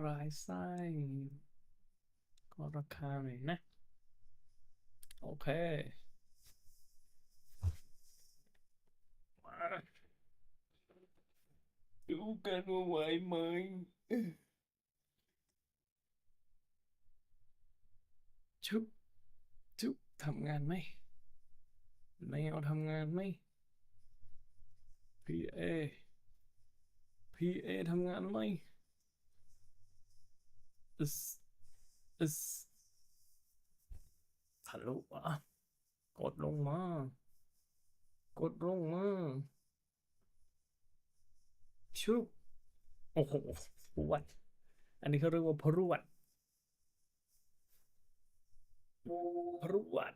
รายไส้ก็ราคาหน่อยนะโอเคมาดูกันว่าไหวไหมชุบชุบทำงานไหมไม่เอาทำงานไหมพีเอพีเอทำงานไหมอึสอึสทะลุอ่ะกดลงมากดลงมาชุบโอ้โหปวดอันนี้เขาเรียกว่าพรวดพรวด